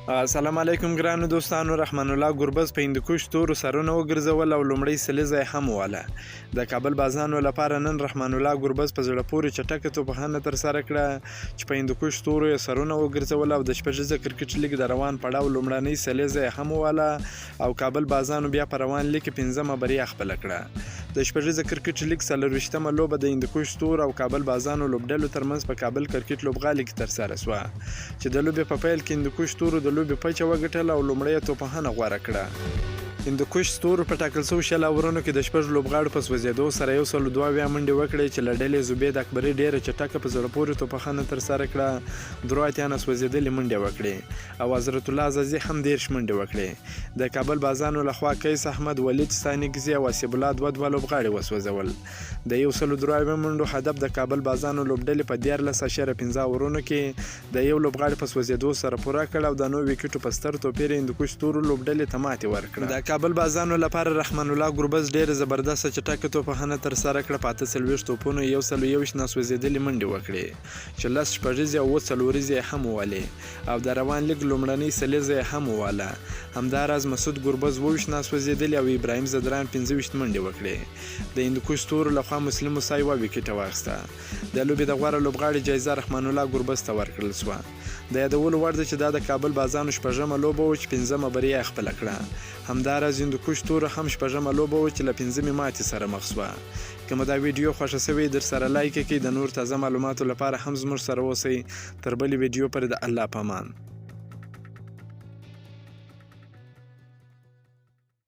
سلام علیکم ګرانو دوستانو. رحمان الله ګربز په هندوکش تورو سرونه وګرځول او لومړی سلیزه هم وواله. د کابل بازانو لپاره نن رحمان الله ګربز په زړه پورې چټکه توپخانه ترسره کړه چې په هندوکش تورو یې سرونه وګرځول او د شپږیزه کرکټ لیګ د روان پړاو لومړنۍ سلیزه هم وواله او کابل بازانو بیا په روان لیګ کې پنځمه بریا خپله کړه. د شپږیزه کرکټ لیګ څلرویشتمه لوبه د هندوکش تور او کابل بازانو لوبډلو ترمنځ په کابل کرکټ لوبغالي کې ترسره شوه چې د لوبې په پیل کې هندوکش تورو د لوبې پچه وګټله او لومړۍ توپخانه غوره کړه. هندوکش تورو په ټاکل شوو 60 اورونو کې د شپږ لوبغاړو په سوځېدو سره 102 منډې وکړې چې له ډلې زبید اکبري ډېره چټکه په زړه پورې توپخانه ترسره کړه. درې اتیا سوځېدلې منډې وکړې او حضرت الله عزازي هم 10 منډې وکړې. د کابل بازانو لخوا قیس احمد، ولید ثانیګزي او اسیب الله دوه لوبغاړي وسوځول. د 103 منډو هدف د کابل بازانو لوبډلې په 14.15 اورونو کې د یو لوبغاړي په سوځېدو سره پوره کړ او د 9 وکټو په ستر توپیر هندوکش تورو لوبډلې ته ماتې ورکړه. د کابل بازانو لپاره رحمان الله ګربز ډېر زبردست چټکه توپخانه ترسره کړه. په 40 توپونو 121 ناسوځېدلې منډې وکړې چې 10 شپږیزې او 4 څلوریزې هم ووالې او د روان لیګ لومړنۍ سلیزه هم وواله. همداراز مسعود ګربز 22 ناسوځېدلې او ابراهیم زدران 25 منډې وکړې. د هندوکش تورو لخوا مسلم موسی 1 وکټه واخیسته. د لوبې د غوره لوبغاړي جایزه رحمان الله ګربز ته ورکړل شوه. د یادولو وړ ده چې دا د کابل بازانو شپږمه لوبه وه چې پنځمه بریا یې خپله کړه. همداراز هندوکش تورو هم شپږمه لوبه وه چې له پنځمې ماتې سره مخ شوه. که مو دا ویډیو خوښه شوې در سره لایک کړئ. د نور تازه معلوماتو لپاره هم زموږ سره اوسئ. تر بلې ویډیو پورې د الله په امان.